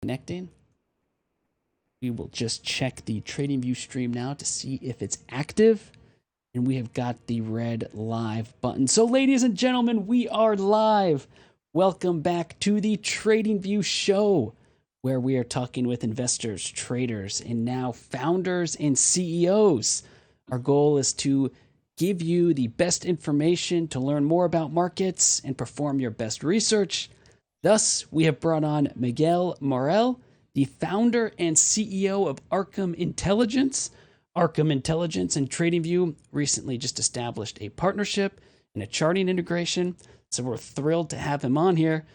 Connecting. We will just check the TradingView stream now to see if it's active. And we have got the red live button. So, ladies and gentlemen, we are live. Welcome back to the TradingView Show, where we are talking with investors, traders, and now founders and CEOs. Our goal is to give you the best information to learn more about markets and perform your best research. Thus, we have brought on Miguel Morel, the founder and CEO of Arkham Intelligence. Arkham Intelligence and TradingView recently just established a partnership and a charting integration. So we're thrilled to have him on here.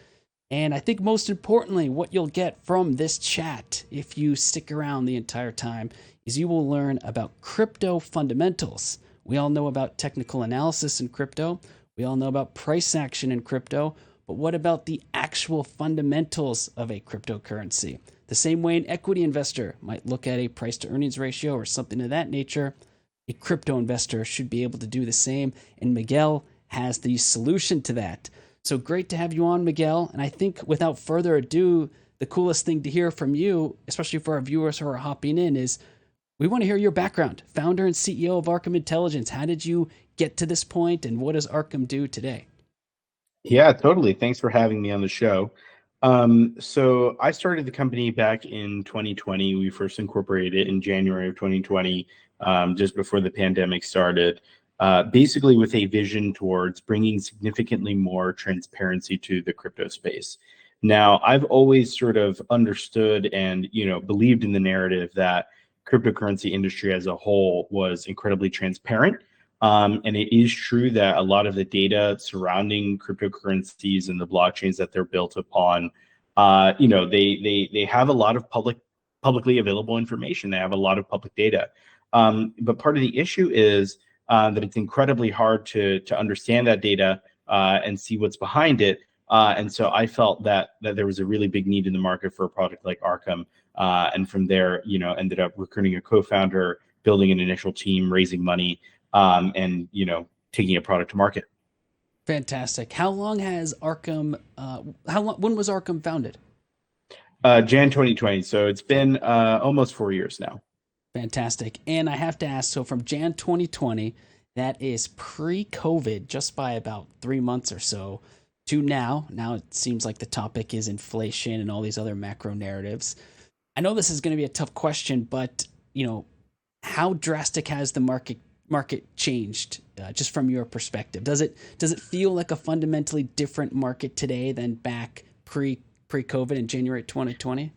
And I think most importantly, what you'll get from this chat, if you stick around the entire time, is you will learn about crypto fundamentals. We all know about technical analysis in crypto. We all know about price action in crypto. But what about the actual fundamentals of a cryptocurrency? The same way an equity investor might look at a price to earnings ratio or something of that nature, a crypto investor should be able to do the same. And Miguel has the solution to that. So great to have you on, Miguel. And I think without further ado, the coolest thing to hear from you, especially for our viewers who are hopping in, is we want to hear your background. Founder and CEO of Arkham Intelligence. How did you get to this point, and what does Arkham do today? Yeah, totally. Thanks for having me on the show. So I started the company back in 2020. We first incorporated it in January of 2020, just before the pandemic started, basically with a vision towards bringing significantly more transparency to the crypto space. Now, I've always sort of understood and, believed in the narrative that cryptocurrency industry as a whole was incredibly transparent. And it is true that a lot of the data surrounding cryptocurrencies and the blockchains that they're built upon, they have a lot of publicly available information. They have a lot of public data. But part of the issue is that it's incredibly hard to understand that data and see what's behind it. And so I felt that there was a really big need in the market for a product like Arkham. And from there, ended up recruiting a co-founder, building an initial team, raising money, and taking a product to market. Fantastic. How long has Arkham? When was Arkham founded? Jan 2020, so it's been almost 4 years now. Fantastic. And I have to ask, so from Jan 2020, that is pre-COVID, just by about 3 months or so, to now. Now it seems like the topic is inflation and all these other macro narratives. I know this is going to be a tough question, but how drastic has the market changed, just from your perspective? Does it feel like a fundamentally different market today than back pre-COVID in January 2020?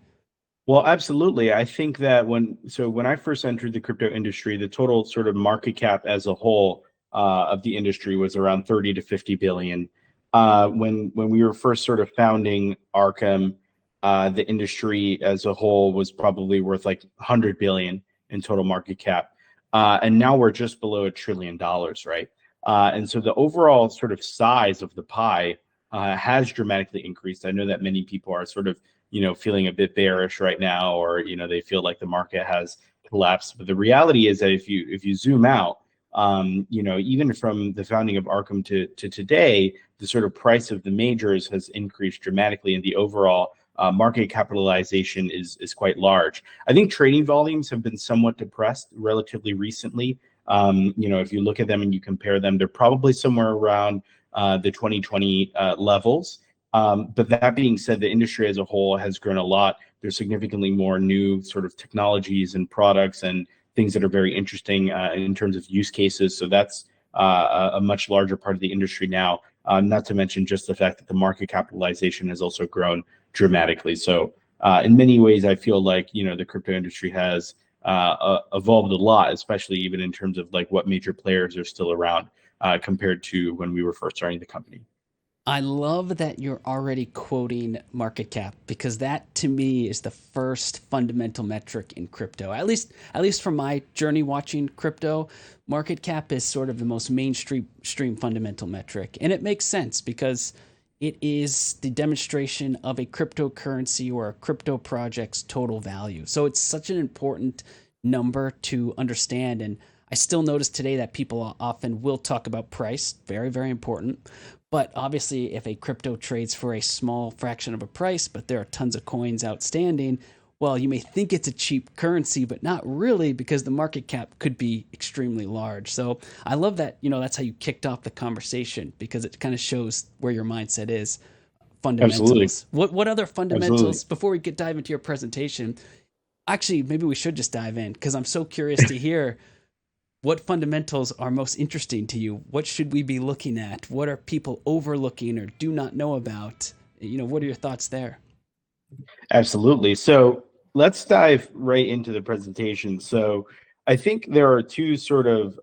Well, absolutely. I think that when I first entered the crypto industry, the total sort of market cap as a whole of the industry was around 30 to 50 billion. When we were first sort of founding Arkham, the industry as a whole was probably worth like 100 billion in total market cap. And now we're just below $1 trillion, right? And so the overall sort of size of the pie has dramatically increased. I know that many people are sort of, feeling a bit bearish right now, or, they feel like the market has collapsed. But the reality is that if you zoom out, even from the founding of Arkham to today, the sort of price of the majors has increased dramatically, and the overall market capitalization is quite large. I think trading volumes have been somewhat depressed relatively recently. If you look at them and you compare them, they're probably somewhere around the 2020 levels. But that being said, the industry as a whole has grown a lot. There's significantly more new sort of technologies and products and things that are very interesting in terms of use cases. So that's a much larger part of the industry now. Not to mention just the fact that the market capitalization has also grown dramatically. So in many ways, I feel like the crypto industry has evolved a lot, especially even in terms of like what major players are still around compared to when we were first starting the company. I love that you're already quoting market cap, because that to me is the first fundamental metric in crypto. At least from my journey watching crypto, market cap is sort of the most mainstream fundamental metric. And it makes sense because it is the demonstration of a cryptocurrency or a crypto project's total value. So it's such an important number to understand. And I still notice today that people often will talk about price, very, very important. But obviously, if a crypto trades for a small fraction of a price, but there are tons of coins outstanding, well, you may think it's a cheap currency, but not really, because the market cap could be extremely large. So I love that, that's how you kicked off the conversation, because it kind of shows where your mindset is. Absolutely. Fundamentals. What other Absolutely. fundamentals, before we dive into your presentation, actually, maybe we should just dive in, because I'm so curious to hear what fundamentals are most interesting to you. What should we be looking at? What are people overlooking or do not know about? What are your thoughts there? Absolutely. So let's dive right into the presentation. So I think there are two sort of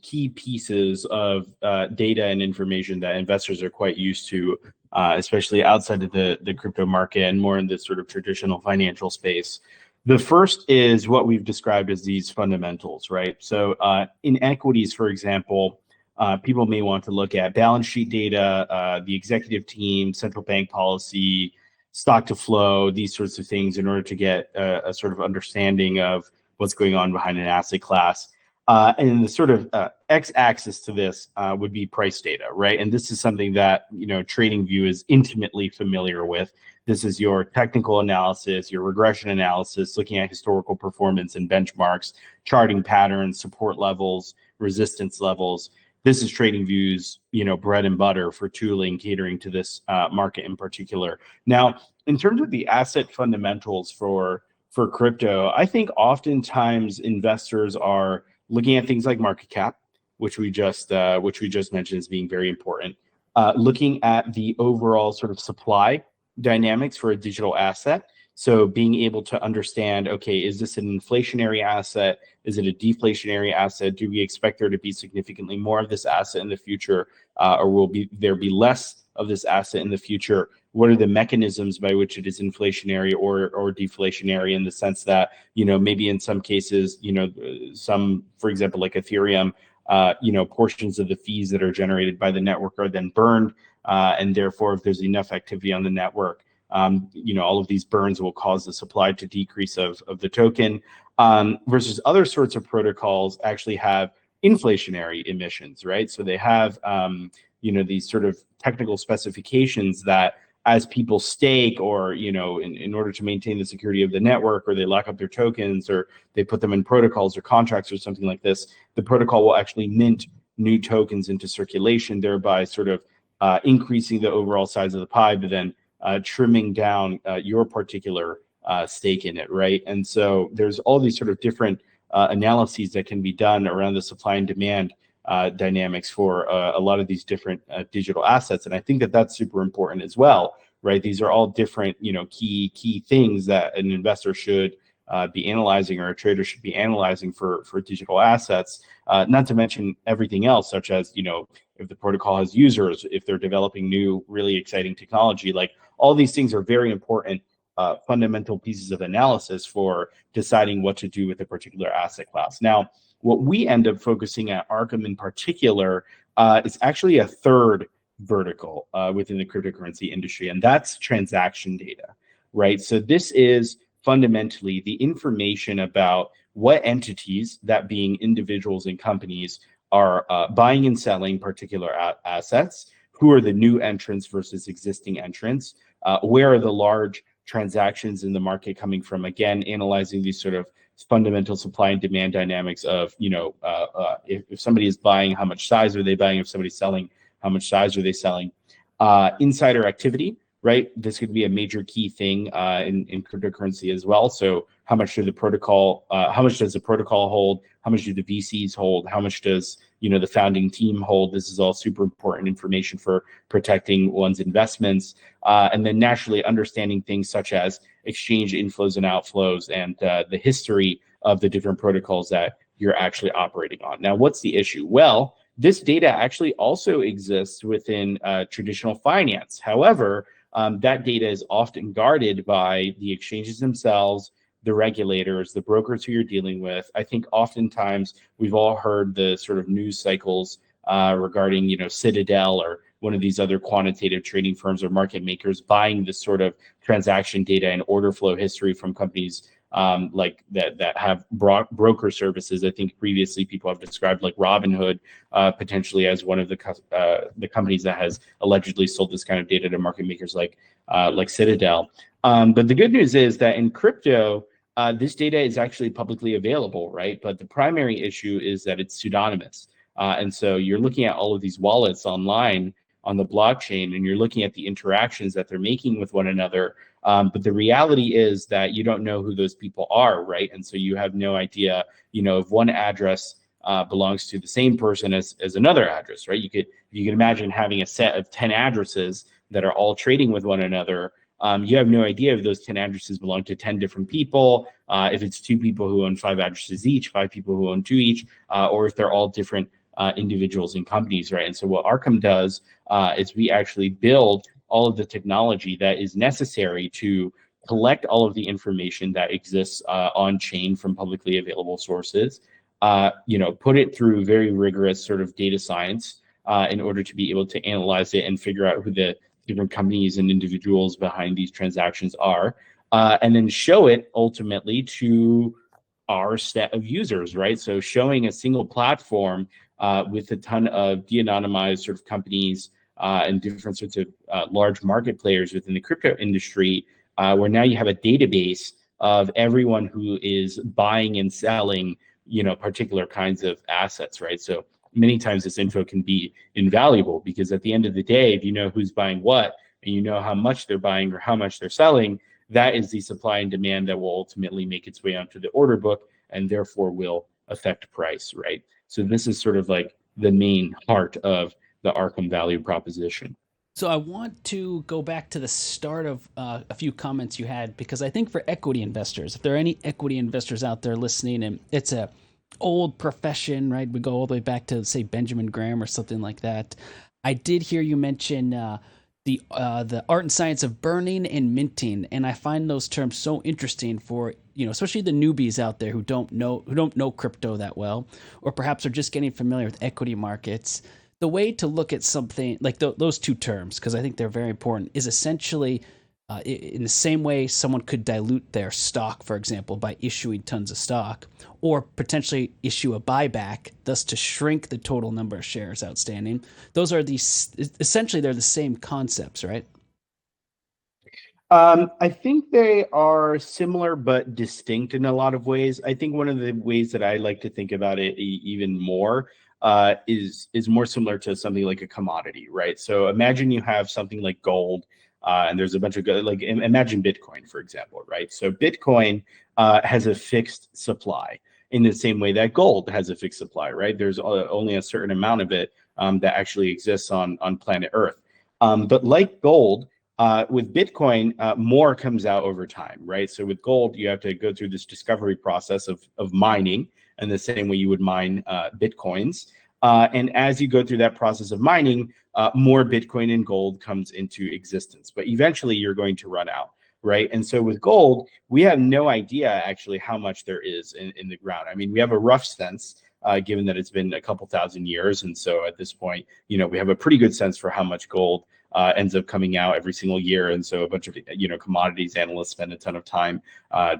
key pieces of data and information that investors are quite used to, especially outside of the crypto market and more in the sort of traditional financial space. The first is what we've described as these fundamentals, right? So in equities, for example, people may want to look at balance sheet data, the executive team, central bank policy, stock to flow, these sorts of things in order to get a sort of understanding of what's going on behind an asset class. And the sort of x-axis to this would be price data, right? And this is something that TradingView is intimately familiar with. This is your technical analysis, your regression analysis, looking at historical performance and benchmarks, charting patterns, support levels, resistance levels. This is TradingView's bread and butter for tooling, catering to this market in particular. Now, in terms of the asset fundamentals for crypto, I think oftentimes investors are looking at things like market cap, which we just mentioned as being very important. Looking at the overall sort of supply dynamics for a digital asset. So being able to understand, okay, is this an inflationary asset? Is it a deflationary asset? Do we expect there to be significantly more of this asset in the future, or will there be less of this asset in the future? What are the mechanisms by which it is inflationary or deflationary, in the sense that maybe in some cases, some, for example, like Ethereum, portions of the fees that are generated by the network are then burned, and therefore, if there's enough activity on the network, all of these burns will cause the supply to decrease of the token, versus other sorts of protocols actually have inflationary emissions, right? So they have, these sort of technical specifications that as people stake, or, in order to maintain the security of the network, or they lock up their tokens, or they put them in protocols or contracts or something like this, the protocol will actually mint new tokens into circulation, thereby sort of increasing the overall size of the pie, but then trimming down your particular stake in it, right? And so there's all these sort of different analyses that can be done around the supply and demand dynamics for a lot of these different digital assets. And I think that that's super important as well, right? These are all different, key things that an investor should be analyzing, or a trader should be analyzing for digital assets, not to mention everything else, such as, if the protocol has users, if they're developing new, really exciting technology. Like, all these things are very important fundamental pieces of analysis for deciding what to do with a particular asset class. Now, what we end up focusing at Arkham in particular is actually a third vertical within the cryptocurrency industry, and that's transaction data, right? So this is fundamentally the information about what entities, that being individuals and companies, are buying and selling particular assets, who are the new entrants versus existing entrants, where are the large transactions in the market coming from, again, analyzing these sort of fundamental supply and demand dynamics of, if somebody is buying, how much size are they buying? If somebody's selling, how much size are they selling? Insider activity, right? This could be a major key thing in cryptocurrency as well. So how much does the protocol hold? How much do the VCs hold? How much does the founding team hold? This is all super important information for protecting one's investments. And then naturally understanding things such as exchange inflows and outflows, and the history of the different protocols that you're actually operating on. Now, what's the issue? Well, this data actually also exists within traditional finance. However, that data is often guarded by the exchanges themselves, the regulators, the brokers who you're dealing with. I think oftentimes we've all heard the sort of news cycles regarding, Citadel or one of these other quantitative trading firms or market makers buying this sort of transaction data and order flow history from companies like that have broker services. I think previously people have described like Robinhood potentially as one of the companies that has allegedly sold this kind of data to market makers like Citadel. But the good news is that in crypto, this data is actually publicly available, right? But the primary issue is that it's pseudonymous. And so you're looking at all of these wallets online on the blockchain, and you're looking at the interactions that they're making with one another. But the reality is that you don't know who those people are, right? And so you have no idea, if one address belongs to the same person as another address, right? You can imagine having a set of 10 addresses that are all trading with one another. You have no idea if those 10 addresses belong to 10 different people, if it's 2 people who own 5 addresses each, 5 people who own 2 each, or if they're all different individuals and companies, right? And so what Arkham does is we actually build all of the technology that is necessary to collect all of the information that exists on chain from publicly available sources, put it through very rigorous sort of data science in order to be able to analyze it and figure out who the different companies and individuals behind these transactions are, and then show it ultimately to our set of users, right? So showing a single platform with a ton of de-anonymized sort of companies and different sorts of large market players within the crypto industry, where now you have a database of everyone who is buying and selling, particular kinds of assets, right? So many times this info can be invaluable because at the end of the day, if you know who's buying what and you know how much they're buying or how much they're selling, that is the supply and demand that will ultimately make its way onto the order book and therefore will affect price, right? So this is sort of like the main heart of the Arkham value proposition. So I want to go back to the start of a few comments you had, because I think for equity investors, if there are any equity investors out there listening, and it's a old profession, right? We go all the way back to, say, Benjamin Graham or something like that. I did hear you mention the art and science of burning and minting, and I find those terms so interesting for, especially the newbies out there who don't know crypto that well, or perhaps are just getting familiar with equity markets. The way to look at something like those two terms, because I think they're very important, is essentially in the same way someone could dilute their stock, for example, by issuing tons of stock, or potentially issue a buyback, thus to shrink the total number of shares outstanding. Those are essentially they're the same concepts, right? I think they are similar but distinct in a lot of ways. I think one of the ways that I like to think about it even more is more similar to something like a commodity, right? So imagine you have something like gold, and there's a bunch of like imagine Bitcoin, for example, right? So Bitcoin has a fixed supply in the same way that gold has a fixed supply, right? There's only a certain amount of it that actually exists on planet Earth. But like gold, with Bitcoin, more comes out over time, right? So with gold, you have to go through this discovery process of mining, in the same way you would mine Bitcoins. And as you go through that process of mining, more Bitcoin and gold comes into existence. But eventually you're going to run out, right? And so with gold, we have no idea actually how much there is in the ground. I mean, we have a rough sense, given that it's been a couple thousand years. And so at this point, we have a pretty good sense for how much gold ends up coming out every single year. And so a bunch of, commodities analysts spend a ton of time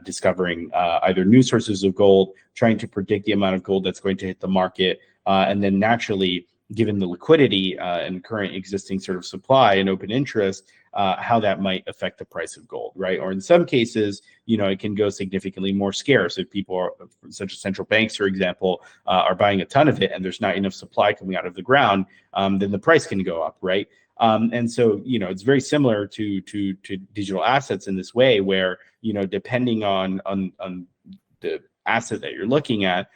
discovering either new sources of gold, trying to predict the amount of gold that's going to hit the market. And then naturally, given the liquidity and current existing sort of supply and open interest, how that might affect the price of gold, right? Or in some cases, it can go significantly more scarce. If people are, such as central banks, for example, are buying a ton of it and there's not enough supply coming out of the ground, then the price can go up, right? And so, it's very similar to digital assets in this way, where, depending on the asset that you're looking at,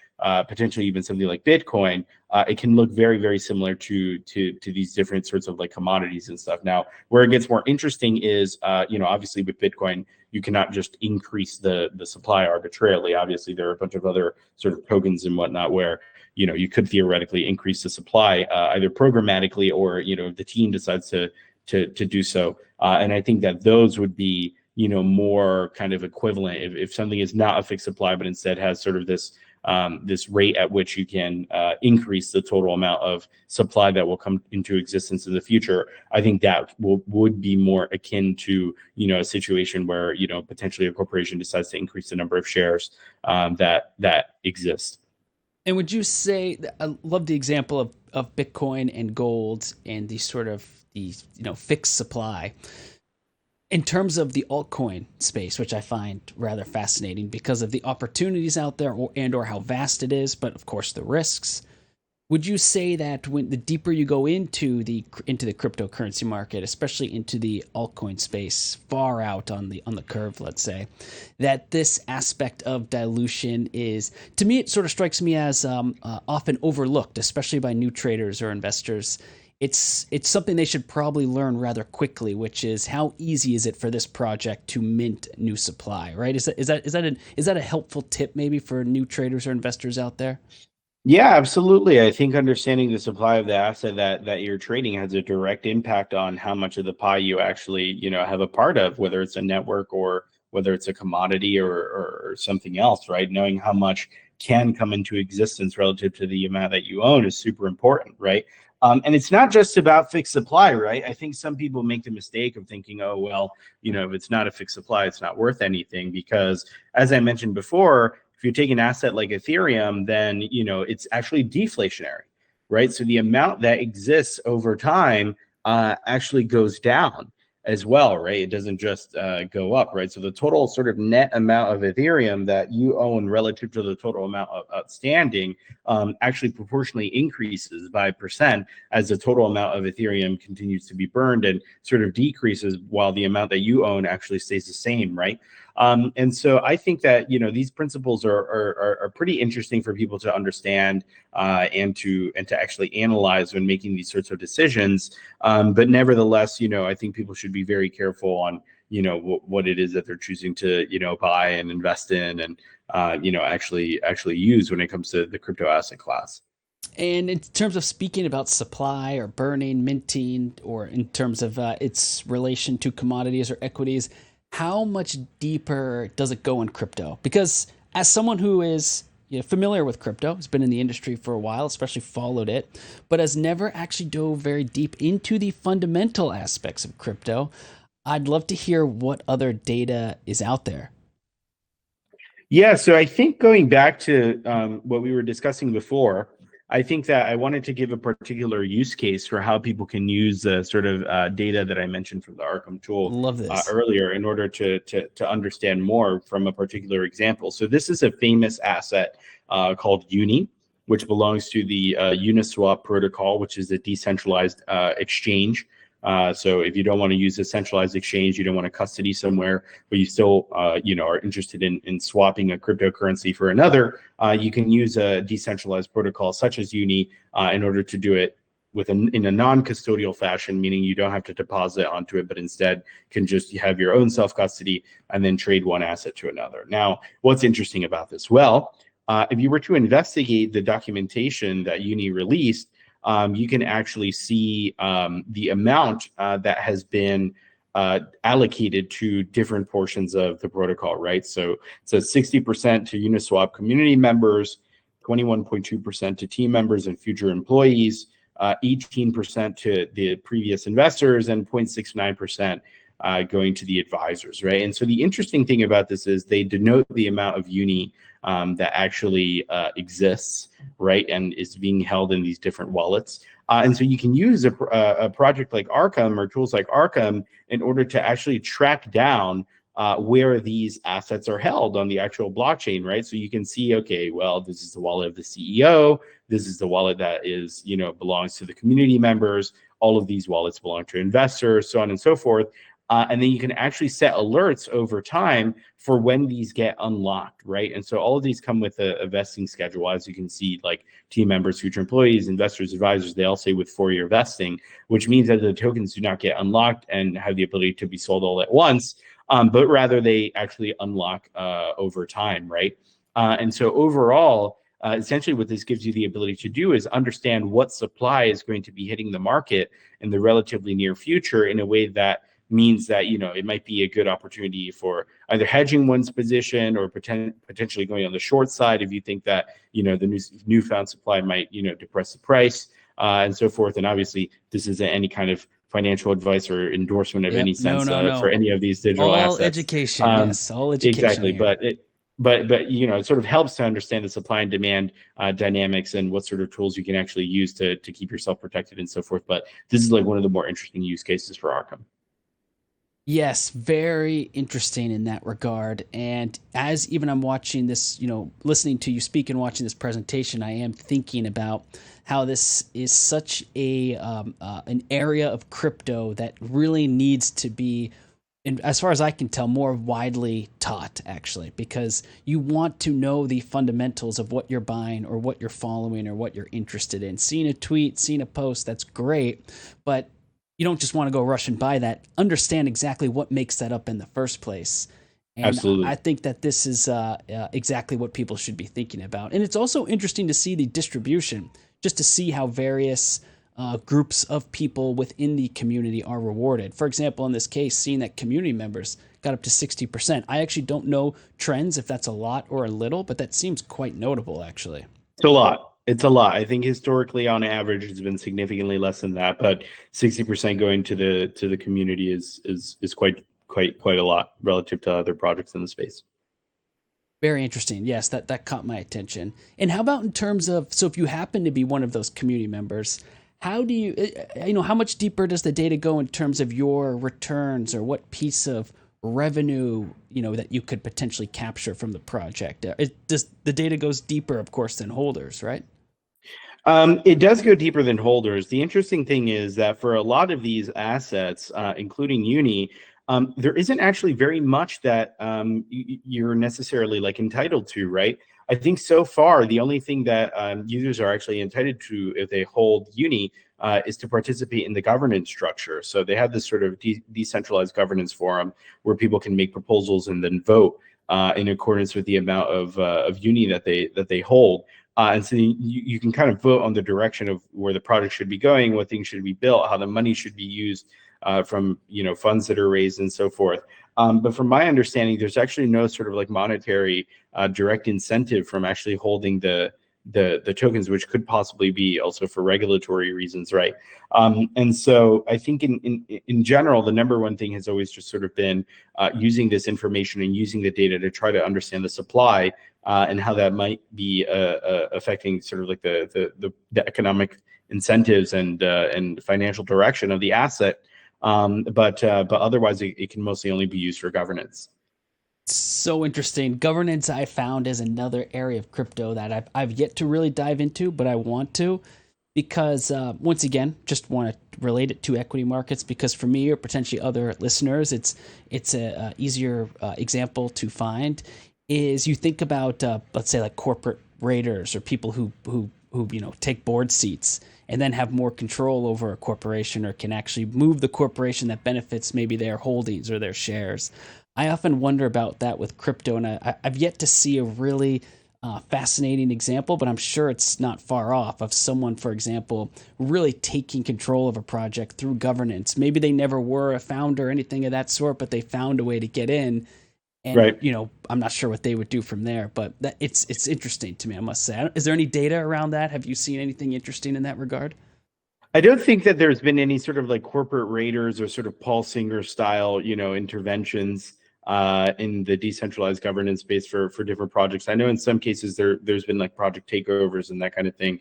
potentially even something like Bitcoin, it can look very, very similar to these different sorts of like commodities and stuff. Now, where it gets more interesting is, obviously with Bitcoin, you cannot just increase the supply arbitrarily. Obviously, there are a bunch of other sort of tokens and whatnot where, you could theoretically increase the supply either programmatically or, if the team decides to do so. And I think that those would be, more kind of equivalent if something is not a fixed supply, but instead has sort of this this rate at which you can increase the total amount of supply that will come into existence in the future, I think that would be more akin to, a situation where, potentially a corporation decides to increase the number of shares that exist. And would you say, I love the example of Bitcoin and gold and the sort of the fixed supply in terms of the altcoin space, which I find rather fascinating because of the opportunities out there or how vast it is, but of course the risks. Would you say that when the deeper you go into the cryptocurrency market, especially into the altcoin space, far out on the curve, let's say, that this aspect of dilution is, to me, it sort of strikes me as often overlooked, especially by new traders or investors. It's something they should probably learn rather quickly, which is how easy is it for this project to mint new supply, right? Is that a helpful tip maybe for new traders or investors out there? Yeah, absolutely. I think understanding the supply of the asset that you're trading has a direct impact on how much of the pie you actually, have a part of, whether it's a network or whether it's a commodity or something else, right? Knowing how much can come into existence relative to the amount that you own is super important, right? And it's not just about fixed supply, right? I think some people make the mistake of thinking, oh, well, if it's not a fixed supply, it's not worth anything, because as I mentioned before, if you take an asset like Ethereum, then it's actually deflationary, right? So the amount that exists over time actually goes down as well, right? It doesn't just go up, right? So the total sort of net amount of Ethereum that you own relative to the total amount of outstanding actually proportionally increases by percent as the total amount of Ethereum continues to be burned, and sort of decreases while the amount that you own actually stays the same, right? And so I think that these principles are pretty interesting for people to understand and to actually analyze when making these sorts of decisions. But nevertheless, I think people should be very careful on what it is that they're choosing to buy and invest in, and actually use when it comes to the crypto asset class. And in terms of speaking about supply or burning, minting, or in terms of its relation to commodities or equities, how much deeper does it go in crypto? Because as someone who is familiar with crypto, has been in the industry for a while, especially followed it, but has never actually dove very deep into the fundamental aspects of crypto, I'd love to hear what other data is out there. Yeah, so I think going back to what we were discussing before, I think that I wanted to give a particular use case for how people can use the sort of data that I mentioned from the Arkham tool Love this. earlier in order to understand more from a particular example. So this is a famous asset called Uni, which belongs to the Uniswap protocol, which is a decentralized exchange. So if you don't want to use a centralized exchange, you don't want to custody somewhere, but you still, are interested in swapping a cryptocurrency for another, you can use a decentralized protocol such as Uni in order to do it in a non-custodial fashion, meaning you don't have to deposit onto it, but instead can just have your own self-custody and then trade one asset to another. Now, what's interesting about this? Well, if you were to investigate the documentation that Uni released, you can actually see the amount that has been allocated to different portions of the protocol, right? So 60% to Uniswap community members, 21.2% to team members and future employees, 18% to the previous investors, and 0.69% going to the advisors, right? And so the interesting thing about this is they denote the amount of Uni that actually exists, right, and is being held in these different wallets. And so you can use a project like Arkham or tools like Arkham in order to actually track down where these assets are held on the actual blockchain, right? So you can see, okay, well, this is the wallet of the CEO. This is the wallet that is, belongs to the community members. All of these wallets belong to investors, so on and so forth. And then you can actually set alerts over time for when these get unlocked, right? And so all of these come with a vesting schedule. As you can see, like team members, future employees, investors, advisors, they all say with 4-year vesting, which means that the tokens do not get unlocked and have the ability to be sold all at once, but rather they actually unlock over time, right? And so overall, essentially what this gives you the ability to do is understand what supply is going to be hitting the market in the relatively near future in a way that means that, it might be a good opportunity for either hedging one's position or potentially going on the short side if you think that, the newfound supply might, depress the price, and so forth. And obviously, this isn't any kind of financial advice or endorsement of Yep. any No, sense no, for no. any of these digital All assets. education. Yes, all education Exactly, here. but it sort of helps to understand the supply and demand dynamics and what sort of tools you can actually use to keep yourself protected and so forth. But this is like one of the more interesting use cases for Arkham. Yes, very interesting in that regard. And as even I'm watching this, listening to you speak and watching this presentation, I am thinking about how this is such an area of crypto that really needs to be, and as far as I can tell, more widely taught, actually, because you want to know the fundamentals of what you're buying or what you're following or what you're interested in. Seeing a tweet, seeing a post, that's great, but you don't just want to go rush and buy that. Understand exactly what makes that up in the first place. And I Absolutely. think that this is exactly what people should be thinking about. And it's also interesting to see the distribution, just to see how various groups of people within the community are rewarded. For example, in this case, seeing that community members got up to 60%. I actually don't know trends if that's a lot or a little, but that seems quite notable, actually. It's a lot. It's a lot. I think historically, on average, it's been significantly less than that. But 60% going to the community is quite a lot relative to other projects in the space. Very interesting. Yes, that caught my attention. And how about in terms of, so if you happen to be one of those community members, how do you, how much deeper does the data go in terms of your returns or what piece of revenue, that you could potentially capture from the project? Does the data goes deeper, of course, than holders, right? It does go deeper than holders. The interesting thing is that for a lot of these assets, including Uni, there isn't actually very much that you're necessarily like entitled to, right? I think so far the only thing that users are actually entitled to if they hold Uni is to participate in the governance structure. So they have this sort of decentralized governance forum where people can make proposals and then vote in accordance with the amount of Uni that they hold. And so you can kind of vote on the direction of where the project should be going, what things should be built, how the money should be used from funds that are raised and so forth. But from my understanding, there's actually no sort of like monetary direct incentive from actually holding the tokens, which could possibly be also for regulatory reasons, right? And so I think in general, the number one thing has always just sort of been using this information and using the data to try to understand the supply and how that might be affecting sort of like the economic incentives and financial direction of the asset. But otherwise, it can mostly only be used for governance. So interesting. Governance, I found, is another area of crypto that I've yet to really dive into, but I want to, because once again, just want to relate it to equity markets, because for me or potentially other listeners, it's a easier example to find. Is you think about let's say like corporate raiders or people who take board seats and then have more control over a corporation or can actually move the corporation that benefits maybe their holdings or their shares. I often wonder about that with crypto, and I've yet to see a really fascinating example, but I'm sure it's not far off of someone, for example, really taking control of a project through governance. Maybe they never were a founder or anything of that sort, but they found a way to get in. And Right. I'm not sure what they would do from there, but it's interesting to me, I must say. Is there any data around that? Have you seen anything interesting in that regard? I don't think that there's been any sort of like corporate raiders or sort of Paul Singer style, interventions in the decentralized governance space for different projects. I know in some cases there's been like project takeovers and that kind of thing.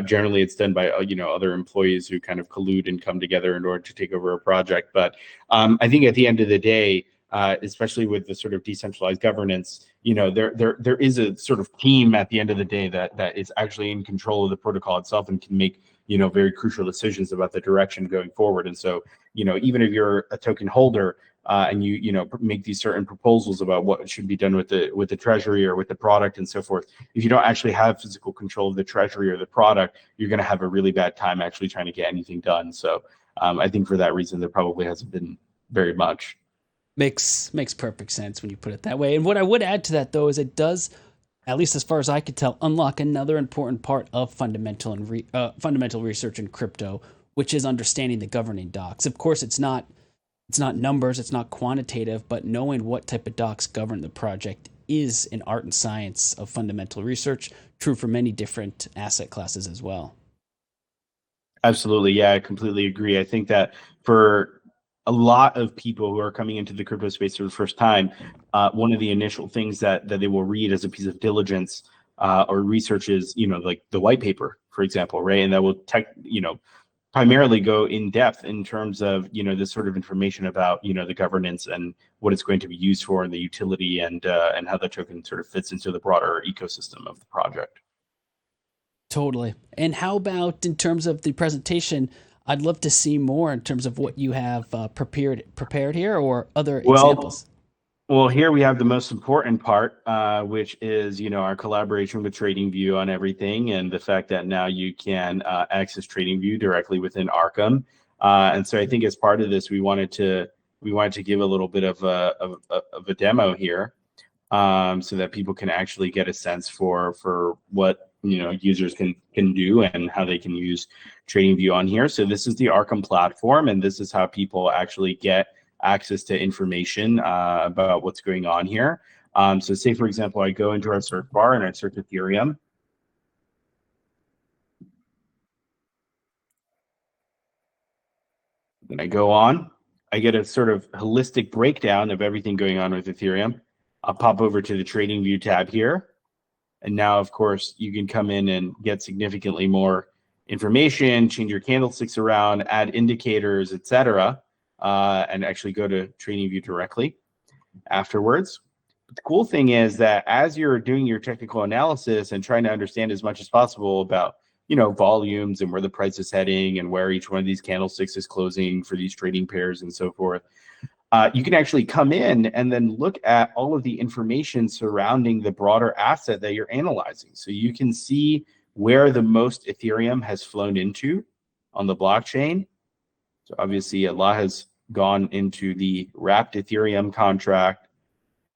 Generally, it's done by other employees who kind of collude and come together in order to take over a project. But I think at the end of the day, especially with the sort of decentralized governance, there is a sort of team at the end of the day that is actually in control of the protocol itself and can make very crucial decisions about the direction going forward. And so even if you're a token holder and you make these certain proposals about what should be done with the treasury or with the product and so forth, if you don't actually have physical control of the treasury or the product, you're going to have a really bad time actually trying to get anything done. So I think for that reason there probably hasn't been very much. Makes perfect sense when you put it that way. And what I would add to that, though, is it does, at least as far as I could tell, unlock another important part of fundamental research in crypto, which is understanding the governing docs. Of course, it's not it's not numbers, it's not quantitative, but knowing what type of docs govern the project is an art and science of fundamental research, true for many different asset classes as well. Absolutely. Yeah, I completely agree. I think that for a lot of people who are coming into the crypto space for the first time, one of the initial things that they will read as a piece of diligence or research is, like the white paper, for example, right? And that will primarily go in depth in terms of, this sort of information about, the governance and what it's going to be used for and the utility and how the token sort of fits into the broader ecosystem of the project. Totally. And how about in terms of the presentation? I'd love to see more in terms of what you have prepared here or other Well, examples. Well, here we have the most important part, which is, our collaboration with TradingView on everything, and the fact that now you can access TradingView directly within Arkham. And so I think as part of this, we wanted to give a little bit of a demo here, so that people can actually get a sense for what users can do and how they can use TradingView on here. So this is the Arkham platform, and this is how people actually get access to information about what's going on here. So say, for example, I go into our search bar and I search Ethereum. Then I go on. I get a sort of holistic breakdown of everything going on with Ethereum. I'll pop over to the TradingView tab here. And now, of course, you can come in and get significantly more information, change your candlesticks around, add indicators, etc., and actually go to TradingView directly afterwards. But the cool thing is that as you're doing your technical analysis and trying to understand as much as possible about volumes and where the price is heading and where each one of these candlesticks is closing for these trading pairs and so forth, you can actually come in and then look at all of the information surrounding the broader asset that you're analyzing. So you can see where the most Ethereum has flown into on the blockchain. So obviously a lot has gone into the wrapped Ethereum contract,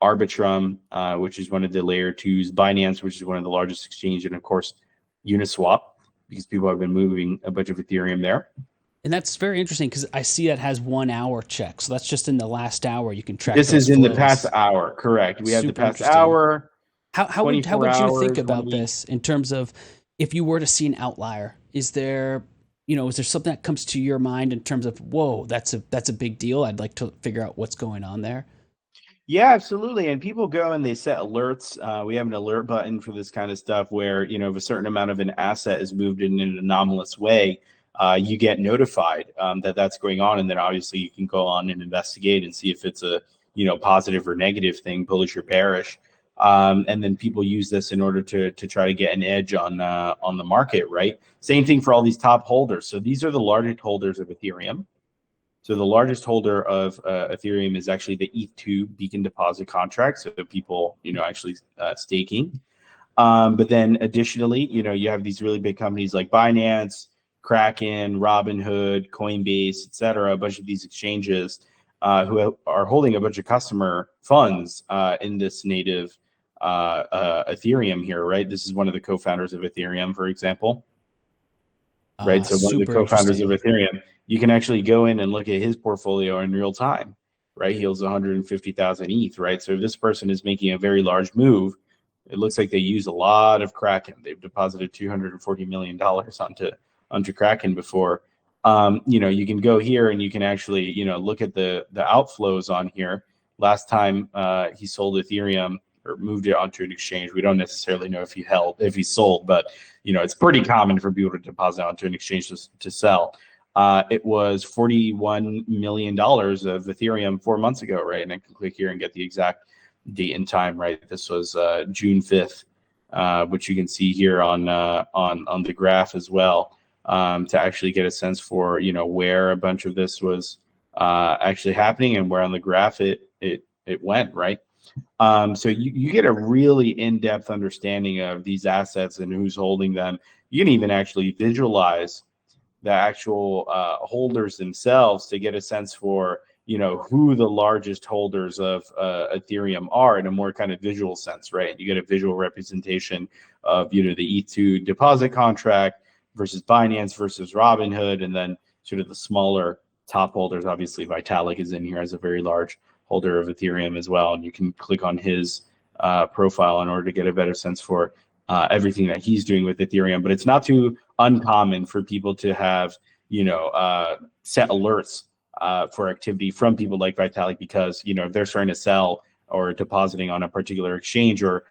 Arbitrum, which is one of the layer twos, Binance, which is one of the largest exchange, and of course Uniswap, because people have been moving a bunch of Ethereum there. And that's very interesting because I see that has 1 hour check. So that's just in the last hour you can track This those is in the flows. past hour, correct? We have the Super past interesting. hour, How 24 would you think hours, 1 about week. this in terms of if you were to see an outlier? Is there something that comes to your mind in terms of, whoa, that's a big deal? I'd like to figure out what's going on there. Yeah, absolutely. And people go and they set alerts. We have an alert button for this kind of stuff where, if a certain amount of an asset is moved in an anomalous way, you get notified that that's going on. And then obviously you can go on and investigate and see if it's a, positive or negative thing, bullish or bearish. And then people use this in order to try to get an edge on the market, right? Same thing for all these top holders. So these are the largest holders of Ethereum. So the largest holder of Ethereum is actually the ETH2 beacon deposit contract. So people, actually staking. But then additionally, you have these really big companies like Binance, Kraken, Robinhood, Coinbase, et cetera, a bunch of these exchanges who are holding a bunch of customer funds in this native Ethereum here, right? This is one of the co-founders of Ethereum, for example. Right. So one of the Super co-founders of interesting. Ethereum, you can actually go in and look at his portfolio in real time, right? He holds 150,000 ETH, right? So if this person is making a very large move, it looks like they use a lot of Kraken. They've deposited $240 million onto Kraken before. You can go here and you can actually, look at the outflows on here. Last time he sold Ethereum or moved it onto an exchange. We don't necessarily know if he sold, but it's pretty common for people to deposit onto an exchange to sell. It was $41 million of Ethereum 4 months ago, right? And I can click here and get the exact date and time, right? This was June 5th, which you can see here on the graph as well, to actually get a sense for where a bunch of this was actually happening and where on the graph it went, right? So you get a really in-depth understanding of these assets and who's holding them. You can even actually visualize the actual holders themselves to get a sense for who the largest holders of Ethereum are in a more kind of visual sense, right? You get a visual representation of the ETH2 deposit contract versus Binance versus Robinhood, and then sort of the smaller top holders. Obviously, Vitalik is in here as a very large holder of Ethereum as well, and you can click on his profile in order to get a better sense for everything that he's doing with Ethereum. But it's not too uncommon for people to have, set alerts for activity from people like Vitalik, because, if they're starting to sell or depositing on a particular exchange or,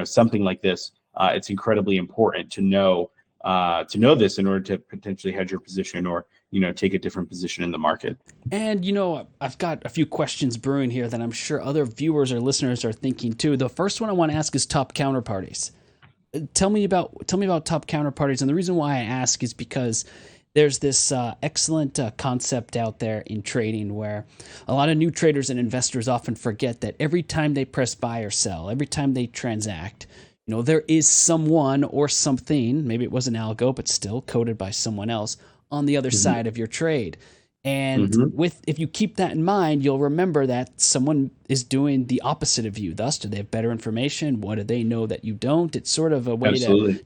something like this, it's incredibly important to know this in order to potentially hedge your position or, take a different position in the market. And I've got a few questions brewing here that I'm sure other viewers or listeners are thinking too. The first one I want to ask is top counterparties. Tell me about top counterparties, and the reason why I ask is because there's this excellent concept out there in trading where a lot of new traders and investors often forget that every time they press buy or sell, every time they transact, there is someone or something, maybe it was an algo, but still coded by someone else on the other side of your trade. And if you keep that in mind, you'll remember that someone is doing the opposite of you. Thus, do they have better information? What do they know that you don't? It's sort of a way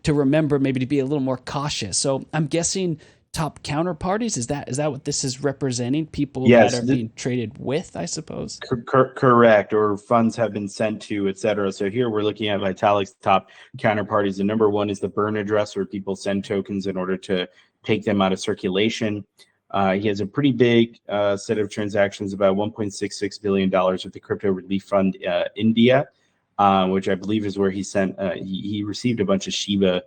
to remember, maybe to be a little more cautious. So I'm guessing top counterparties, is that what this is representing? People that are being traded with, I suppose? Correct, or funds have been sent to, etc. So here we're looking at Vitalik's top counterparties. The number one is the burn address, where people send tokens in order to take them out of circulation. He has a pretty big set of transactions, about $1.66 billion with the Crypto Relief Fund India, which I believe is where he sent, he received a bunch of Shiba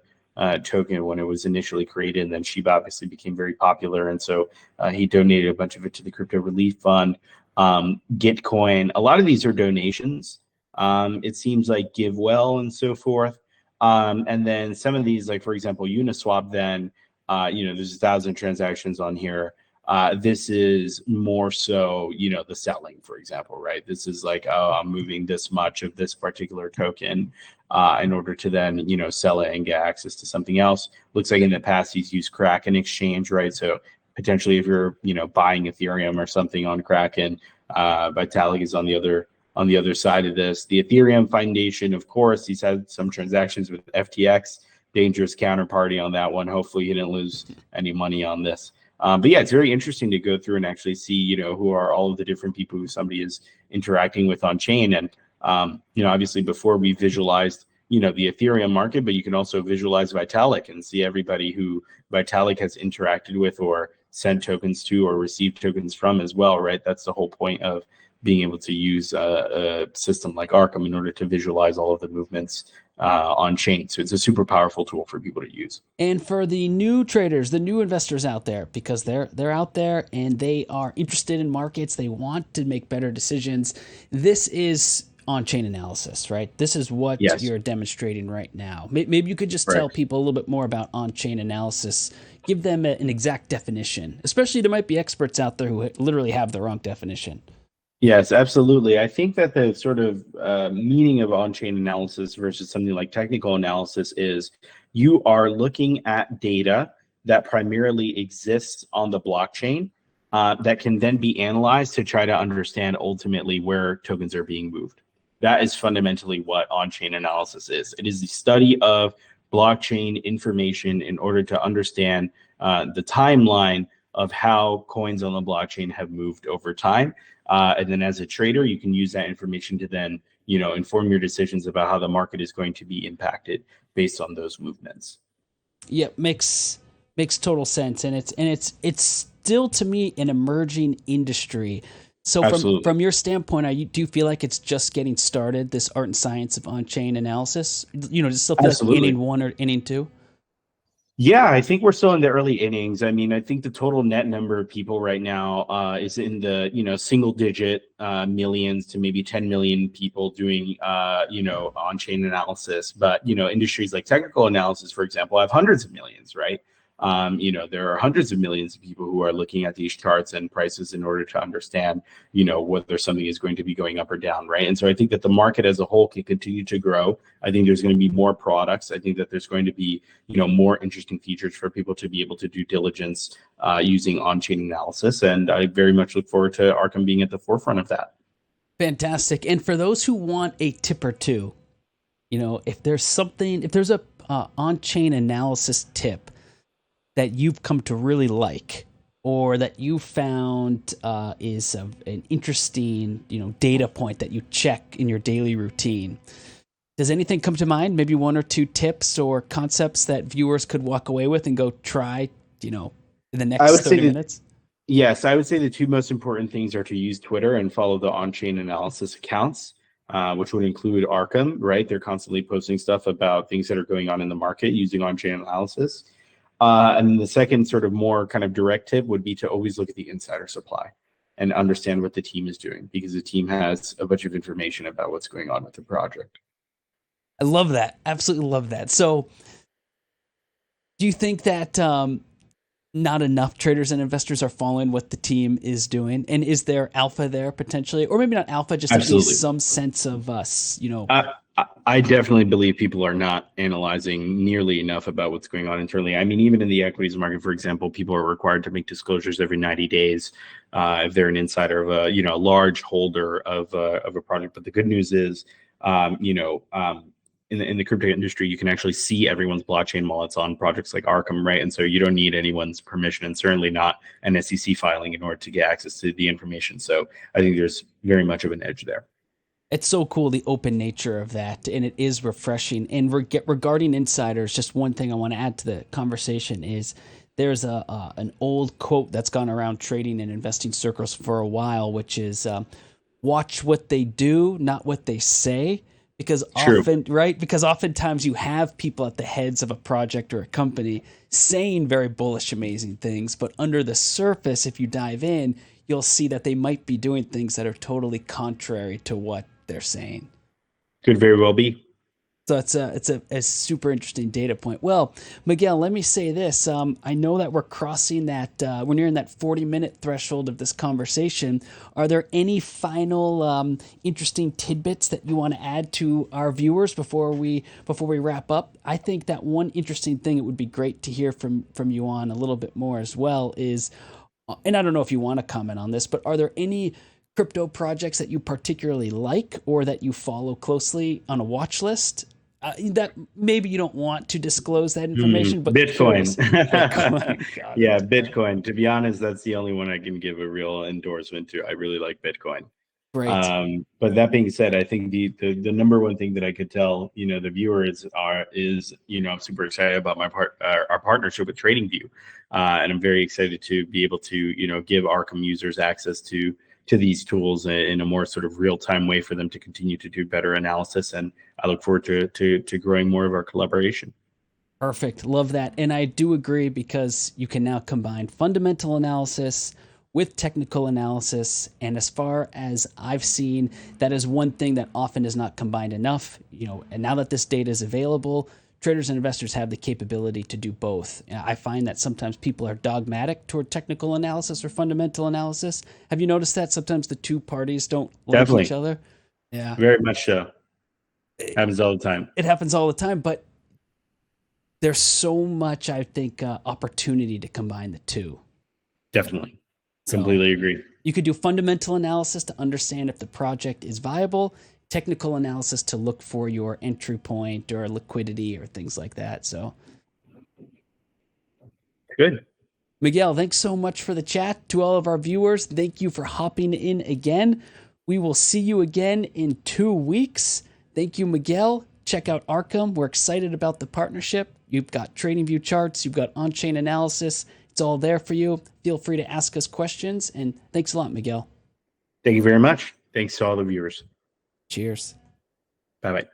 token when it was initially created, and then Shiba obviously became very popular, and so he donated a bunch of it to the Crypto Relief Fund. Gitcoin, a lot of these are donations. It seems like GiveWell and so forth. And then some of these, like for example, Uniswap, then there's 1,000 transactions on here. This is more so, the selling, for example, right? This is like, oh, I'm moving this much of this particular token in order to then, sell it and get access to something else. Looks like in the past he's used Kraken exchange, right? So potentially if you're, buying Ethereum or something on Kraken, Vitalik is on the other side of this. The Ethereum Foundation, of course, he's had some transactions with FTX. Dangerous counterparty on that one. Hopefully he didn't lose any money on this. But yeah, it's very interesting to go through and actually see, who are all of the different people who somebody is interacting with on chain. And, obviously before we visualized, the Ethereum market, but you can also visualize Vitalik and see everybody who Vitalik has interacted with or sent tokens to or received tokens from as well, right? That's the whole point of being able to use a system like Arkham in order to visualize all of the movements on chain. So it's a super powerful tool for people to use. And for the new traders, the new investors out there, because they're out there and they are interested in markets, they want to make better decisions. This is on-chain analysis, right? This is what you're demonstrating right now. Maybe you could just tell people a little bit more about on-chain analysis. Give them an exact definition. Especially there might be experts out there who literally have the wrong definition. Yes, absolutely. I think that the sort of meaning of on-chain analysis versus something like technical analysis is you are looking at data that primarily exists on the blockchain that can then be analyzed to try to understand ultimately where tokens are being moved. That is fundamentally what on-chain analysis is. It is the study of blockchain information in order to understand the timeline of how coins on the blockchain have moved over time. And then as a trader, you can use that information to then, inform your decisions about how the market is going to be impacted based on those movements. Yeah, makes total sense. And it's still, to me, an emerging industry. So from your standpoint, do you feel like it's just getting started, this art and science of on-chain analysis? Does it still feel like inning one or inning two? Yeah, I think we're still in the early innings. I mean, I think the total net number of people right now is in the single digit millions to maybe 10 million people doing on-chain analysis. But industries like technical analysis, for example, have hundreds of millions, right? There are hundreds of millions of people who are looking at these charts and prices in order to understand, whether something is going to be going up or down, right? And so I think that the market as a whole can continue to grow. I think there's going to be more products. I think that there's going to be, more interesting features for people to be able to do diligence using on-chain analysis. And I very much look forward to Arkham being at the forefront of that. Fantastic. And for those who want a tip or two, if there's a on-chain analysis tip that you've come to really like, or that you found is an interesting, data point that you check in your daily routine? Does anything come to mind? Maybe one or two tips or concepts that viewers could walk away with and go try, in the I next would say 30 that minutes? Yes, I would say the two most important things are to use Twitter and follow the on-chain analysis accounts, which would include Arkham, right? They're constantly posting stuff about things that are going on in the market using on-chain analysis. And the second sort of more kind of direct tip would be to always look at the insider supply and understand what the team is doing, because the team has a bunch of information about what's going on with the project. I love that. Absolutely love that. So, do you think that not enough traders and investors are following what the team is doing? And is there alpha there potentially? Or maybe not alpha, just at Absolutely. least some sense of us, I definitely believe people are not analyzing nearly enough about what's going on internally. I mean, even in the equities market, for example, people are required to make disclosures every 90 days if they're an insider of a large holder of a project. But the good news is, in the crypto industry, you can actually see everyone's blockchain wallets on projects like Arkham, right? And so you don't need anyone's permission, and certainly not an SEC filing in order to get access to the information. So I think there's very much of an edge there. it's so cool, the open nature of that, and it is refreshing. And regarding insiders, just one thing I want to add to the conversation is there's an old quote that's gone around trading and investing circles for a while, which is watch what they do, not what they say. Because True. because oftentimes you have people at the heads of a project or a company saying very bullish, amazing things, but under the surface, if you dive in, you'll see that they might be doing things that are totally contrary to what they're saying. Could very well be. So it's a super interesting data point. Well, Miguel, let me say this. I know that we're crossing that, we're nearing that 40-minute threshold of this conversation. Are there any final interesting tidbits that you want to add to our viewers before we wrap up? I think that one interesting thing it would be great to hear from you on a little bit more as well is, and I don't know if you want to comment on this, but are there any crypto projects that you particularly like or that you follow closely on a watch list? That maybe you don't want to disclose that information, but Bitcoin. Bitcoin. Yeah, Bitcoin. To be honest, that's the only one I can give a real endorsement to. I really like Bitcoin. Great. But that being said, I think the number one thing that I could tell the viewers is I'm super excited about our partnership with TradingView, and I'm very excited to be able to give Arkham users access to these tools in a more sort of real-time way for them to continue to do better analysis. And I look forward to growing more of our collaboration. Perfect. Love that. And I do agree because you can now combine fundamental analysis with technical analysis. And as far as I've seen, that is one thing that often is not combined enough. And now that this data is available, traders and investors have the capability to do both. I find that sometimes people are dogmatic toward technical analysis or fundamental analysis. Have you noticed that sometimes the two parties don't like Definitely. each other? Yeah. Very much so. Happens all the time. It happens all the time, but there's so much, I think, opportunity to combine the two. Definitely. So completely agree. you could do fundamental analysis to understand if the project is viable, technical analysis to look for your entry point or liquidity or things like that. So Good. Miguel, thanks so much for the chat. To all of our viewers, thank you for hopping in again. We will see you again in 2 weeks. Thank you, Miguel. Check out Arkham. We're excited about the partnership. You've got TradingView charts. You've got on-chain analysis. It's all there for you. Feel free to ask us questions. And thanks a lot, Miguel. Thank you very much. Thanks to all the viewers. Cheers. Bye-bye.